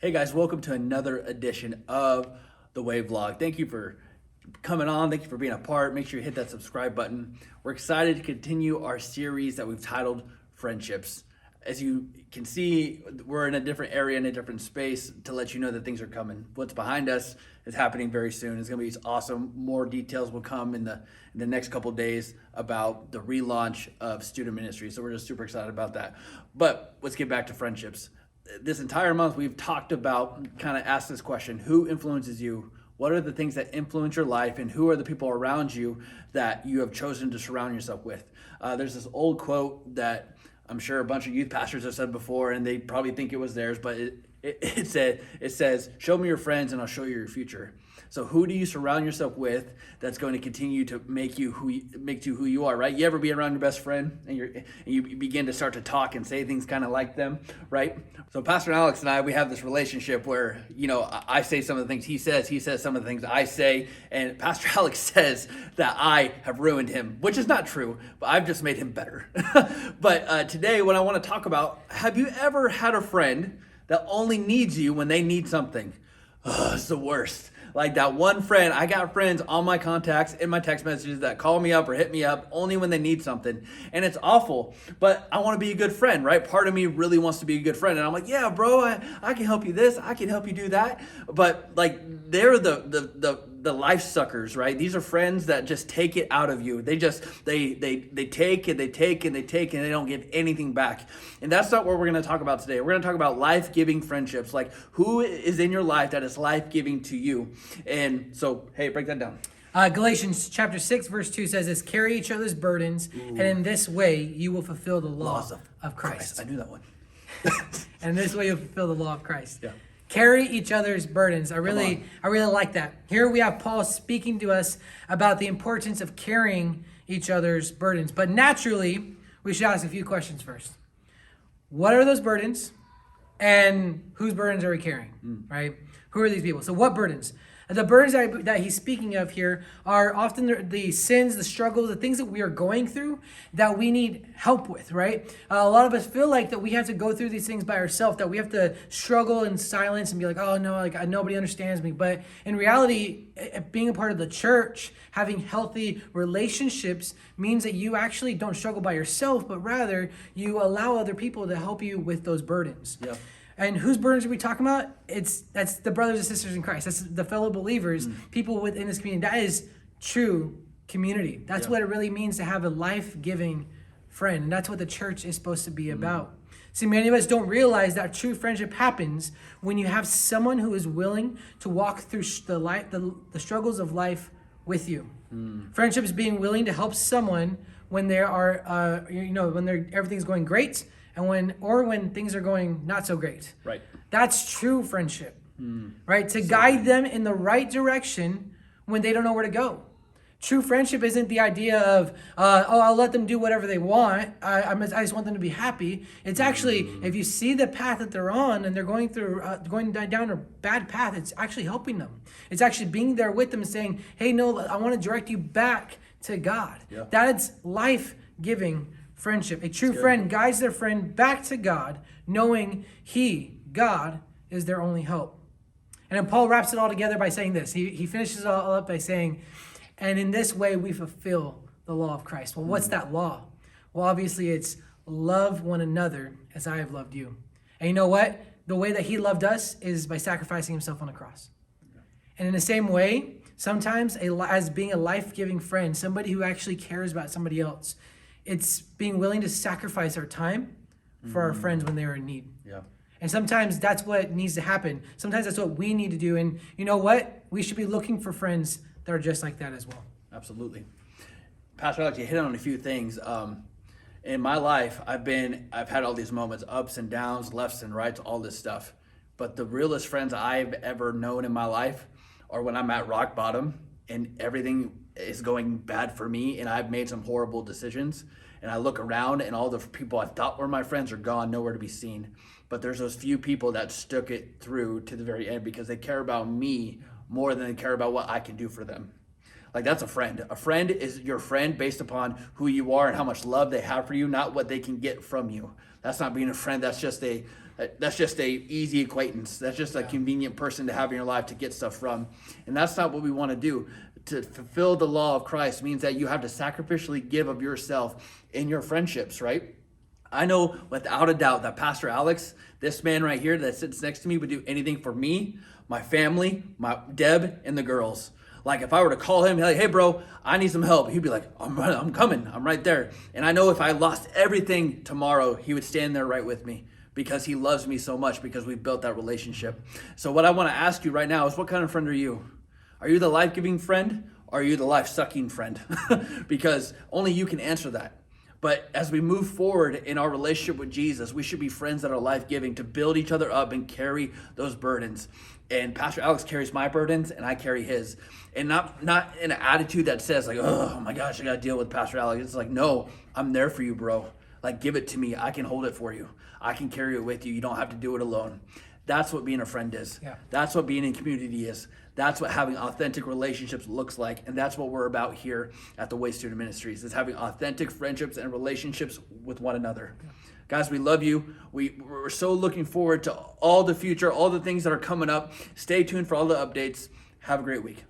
Hey guys, welcome to another edition of the Wave Vlog. Thank you for coming on. Thank you for being a part. Make sure you hit that subscribe button. We're excited to continue our series that we've titled Friendships. As you can see, we're in a different area, in a different space to let you know that things are coming. What's behind us is happening very soon. It's going to be awesome. More details will come in the next couple of days about the relaunch of student ministry. So we're just super excited about that. But let's get back to friendships. This entire month, we've talked about, kind of asked this question: who influences you? What are the things that influence your life, and who are the people around you that you have chosen to surround yourself with? There's this old quote that I'm sure a bunch of youth pastors have said before, and they probably think it was theirs, but it says, "Show me your friends, and I'll show you your future." So who do you surround yourself with that's going to continue to make you who you are, right? You ever be around your best friend and you begin to start to talk and say things kind of like them, right? So Pastor Alex and I, we have this relationship where, I say some of the things he says some of the things I say, and Pastor Alex says that I have ruined him, which is not true, but I've just made him better. But today, what I want to talk about, have you ever had a friend that only needs you when they need something? It's the worst. Like that one friend, I got friends on my contacts in my text messages that call me up or hit me up only when they need something. And it's awful, but I want to be a good friend, right? Part of me really wants to be a good friend. And I'm like, yeah, bro, I can help you this. I can help you do that. But like, they're the life suckers, right? These are friends that just take it out of you. They take and they take and they take and they don't give anything back. And that's not what we're going to talk about today. We're going to talk about life-giving friendships. Like, who is in your life that is life-giving to you? And so, hey, break that down. Galatians chapter 6, verse 2 says this: carry each other's burdens, and in this way you will fulfill the law of Christ. I knew that one. And in this way you'll fulfill the law of Christ. Yeah. Carry each other's burdens. I really like that. Here we have Paul speaking to us about the importance of carrying each other's burdens. But naturally, we should ask a few questions first. What are those burdens? And whose burdens are we carrying? Right? Who are these people? So what burdens? The burdens that he's speaking of here are often the sins, the struggles, the things that we are going through that we need help with, right? A lot of us feel like that we have to go through these things by ourselves, that we have to struggle in silence and be like, oh no, like nobody understands me. But in reality, being a part of the church, having healthy relationships means that you actually don't struggle by yourself, but rather you allow other people to help you with those burdens. Yeah. And whose burdens are we talking about? That's the brothers and sisters in Christ. That's the fellow believers, people within this community. That is true community. That's what it really means to have a life-giving friend. And that's what the church is supposed to be about. See, many of us don't realize that true friendship happens when you have someone who is willing to walk through the struggles of life with you. Friendship is being willing to help someone when there are, everything's going great, and when things are going not so great. Right. That's true friendship, right? To guide them in the right direction when they don't know where to go. True friendship isn't the idea of, I'll let them do whatever they want. I just want them to be happy. It's actually, if you see the path that they're on and they're going down a bad path, it's actually helping them. It's actually being there with them and saying, hey, no, I want to direct you back to God. Yeah. That is life-giving friendship. A true friend guides their friend back to God, knowing God, is their only hope. And then Paul wraps it all together by saying this. He finishes it all up by saying, and in this way we fulfill the law of Christ. Well, what's that law? Well, obviously it's love one another as I have loved you. And you know what? The way that he loved us is by sacrificing himself on the cross. And in the same way, sometimes as being a life-giving friend, somebody who actually cares about somebody else, it's being willing to sacrifice our time for our friends when they are in need. Yeah. And sometimes that's what needs to happen. Sometimes that's what we need to do. And you know what? We should be looking for friends that are just like that as well. Absolutely. Pastor Alex, you hit on a few things. In my life, I've had all these moments, ups and downs, lefts and rights, all this stuff. But the realest friends I've ever known in my life are when I'm at rock bottom and everything is going bad for me and I've made some horrible decisions, and I look around and all the people I thought were my friends are gone, nowhere to be seen. But there's those few people that stuck it through to the very end because they care about me more than they care about what I can do for them. Like, that's a friend. A friend is your friend based upon who you are and how much love they have for you, not what they can get from you. That's not being a friend. That's just that's just a easy acquaintance. That's just a convenient person to have in your life to get stuff from. And that's not what we want to do. To fulfill the law of Christ means that you have to sacrificially give of yourself in your friendships, right? I know without a doubt that Pastor Alex, this man right here that sits next to me, would do anything for me, my family, my Deb, and the girls. Like if I were to call him, like, hey bro, I need some help, he'd be like, I'm coming, I'm right there. And I know if I lost everything tomorrow, he would stand there right with me because he loves me so much, because we've built that relationship. So what I want to ask you right now is, what kind of friend are you? Are you the life-giving friend, or are you the life-sucking friend? Because only you can answer that. But as we move forward in our relationship with Jesus, we should be friends that are life-giving, to build each other up and carry those burdens. And Pastor Alex carries my burdens and I carry his. And not in an attitude that says like, oh my gosh, I got to deal with Pastor Alex. It's like, no, I'm there for you, bro. Like, give it to me. I can hold it for you. I can carry it with you. You don't have to do it alone. That's what being a friend is. Yeah. That's what being in community is. That's what having authentic relationships looks like. And that's what we're about here at the Way Student Ministries, is having authentic friendships and relationships with one another. Yeah. Guys, we love you. We're so looking forward to all the future, all the things that are coming up. Stay tuned for all the updates. Have a great week.